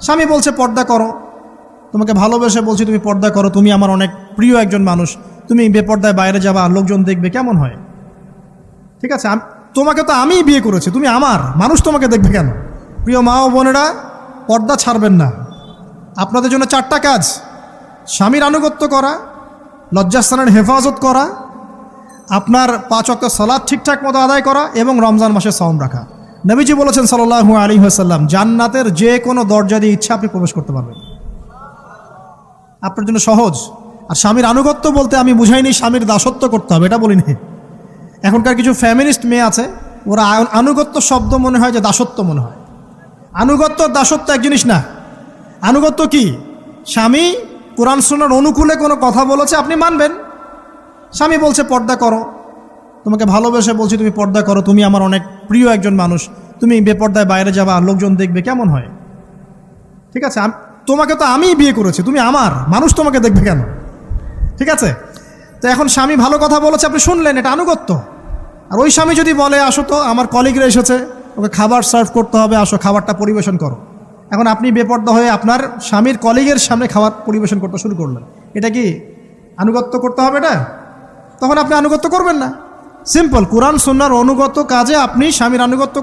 স্বামী বলছে পর্দা করো, তোমাকে ভালোবেসে বলছি তুমি পর্দা করো, তুমি আমার অনেক প্রিয় একজন মানুষ, তুমি বেপর্দায় বাইরে যাবা, লোকজন দেখবে, কেমন হয়? ঠিক আছে, তোমাকে তো আমিই বিয়ে করেছি, তুমি আমার মানুষ, তোমাকে দেখবে কেন? প্রিয় মা ও বোনেরা, পর্দা ছাড়বেন না। আপনাদের জন্য 4টা কাজ: স্বামীর আনুগত্য করা, লজ্জাস্থানের হেফাজত করা, আপনার 5 ওয়াক্ত সালাত ঠিকঠাক মতো আদায় করা এবং রমজান মাসে সাওম রাখা। নবীজি বলেছেন সাল্লাল্লাহু আলাইহি ওয়াসাল্লাম, জান্নাতের যে কোনো দরজা দিয়ে ইচ্ছা আপনি প্রবেশ করতে পারবেন। আপনার জন্য সহজ। আর স্বামীর আনুগত্য বলতে আমি বুঝাইনি স্বামীর দাসত্ব করতে হবে, এটা বলিনি। এখনকার কিছু ফ্যামিলিস্ট মেয়ে আছে, ওরা আনুগত্য শব্দ মনে হয় যে দাসত্ব মনে হয়। আনুগত্য দাসত্ব এক জিনিস না। আনুগত্য কি? স্বামী কোরআন সুন্নাহর অনুকূলে কোনো কথা বলেছে, আপনি মানবেন। স্বামী বলছে পর্দা করো, তোমাকে ভালোবেসে বলছি তুমি পর্দা করো, তুমি আমার অনেক প্রিয় একজন মানুষ, তুমি বেপর্দায় বাইরে যাবা, লোকজন দেখবে, কেমন হয়? ঠিক আছে, তোমাকে তো আমিই বিয়ে করেছি, তুমি আমার মানুষ, তোমাকে দেখবে কেন? ঠিক আছে, তো এখন স্বামী ভালো কথা বলেছে, আপনি শুনলেন, এটা আনুগত্য। আর ওই স্বামী যদি বলে আসো তো আমার কলিগরা এসেছে, ওকে খাবার সার্ভ করতে হবে, আসো খাবারটা পরিবেশন করো, এখন আপনি বেপর্দা হয়ে আপনার স্বামীর কলিগের সামনে খাবার পরিবেশন করতে শুরু করলেন, এটা কি আনুগত্য করতে হবে? এটা তখন আপনি আনুগত্য করবেন না। সিম্পল, কোরআন সুন্নাহর অনুগত কাজে আপনি স্বামীর আনুগত্য